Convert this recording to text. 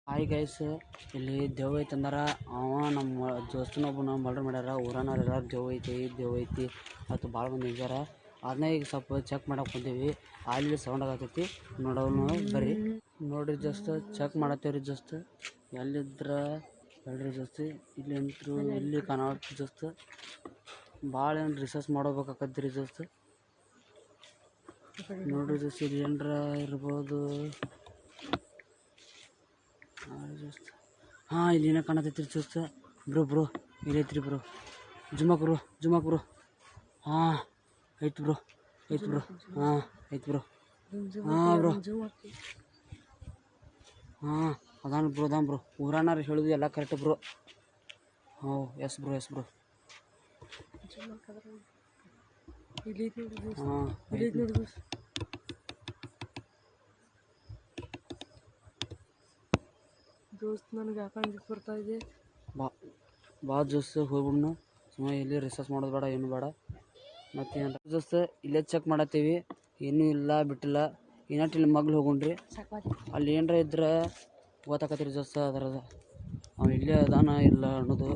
Hi guys, ಇಲ್ಲಿ ದೇವ್ ಐತೆ ಅಂದಾರ. ಅವ ನಮ್ಮ ದೋಸ್ತನೊಬ್ಬನ ಮರ್ಡರ್ ಮಾಡ್ಯಾರ. ಊರನವ್ರು ಎಲ್ಲರೂ ದೇವ್ ಐತಿ ಮತ್ತು ಭಾಳ ಮಂದಿ ಇದ್ದಾರೆ. ಅದನ್ನ ಈಗ ಸ್ವಲ್ಪ ಚೆಕ್ ಮಾಡಕ್ಕೆ ಬಂದೀವಿ. ಅಲ್ಲಿ ಸೌಂಡ್ ಆಗತೈತಿ, ನೋಡೋನು ಬರ್ರಿ. ನೋಡ್ರಿ ಜಸ್ಟ್ ಚೆಕ್ ಮಾಡತ್ತೇವ್ರಿ. ಜಸ್ಟ್ ಎಲ್ಲಿದ್ರ ಹೇಳ್ರಿ. ಜಸ್ಟ್ ಇಲ್ಲಿ ಅಂತೂ ಎಲ್ಲಿ ಕಾಣವತ್ತು. ಜಸ್ಟ್ ಭಾಳ ಏನು ರಿಸರ್ಚ್ ಮಾಡೋಬೇಕಾಕತ್ರಿ. ಜಸ್ಟ್ ನೋಡ್ರಿ ಜಸ್ಟ್ ಇಲ್ಲಿ ಏನರ ಇರ್ಬೋದು. ಹಾಂ ಇಲ್ಲಿ ಏನೋ ಕಾಣತೈತಿ ಜಸ್ಟ್. ಬ್ರೋ ಇಲ್ಲೈತ್ರಿ ಬ್ರೋ. ಜುಮಕ್ ಬ್ರೋ. ಹಾಂ ಐತಿ ಬ್ರೋ. ಹಾಂ ಐತಿ ಬ್ರೋ. ಹಾಂ ಬ್ರೋ. ಹಾಂ ಅದಾನ ಬ್ರೋ. ಊರನಾರು ಹೇಳುದು ಎಲ್ಲ ಕರೆಕ್ಟ್ ಬ್ರೋ. ಹ್ಞೂ ಎಸ್ ಬ್ರೋ. ಹಾಂ ದೋಸ್ತ್ ನನಗೆ ಯಾಕಂದ್ರೆ ಬರ್ತಾ ಇದೆ. ಬಾ ದೋಸ್ತ್ ಹೋಗ್ಬಿಡ್ನು. ಸುಮ್ಮನೆ ಇಲ್ಲಿ ರಿಸರ್ಚ್ ಮಾಡೋದು ಬೇಡ, ಏನು ಬೇಡ. ಮತ್ತೇನು ದೋಸ್ತ್ ಇಲ್ಲೇ ಚೆಕ್ ಮಾಡತ್ತೀವಿ. ಏನೂ ಇಲ್ಲ ಬಿಟ್ಟಿಲ್ಲ. ಏನಾಟ ಇಲ್ಲಿ ಮಗ್ಲು ಹೋಗುಣ್ರಿ. ಅಲ್ಲಿ ಏನರ ಇದ್ರೆ ಗೊತ್ತಾಕತ್ರಿ ದೋಸ್ತ. ಅದರದ ಅವ ಇಲ್ಲೇ ಅದಾನ ಇಲ್ಲ ಅನ್ನೋದು.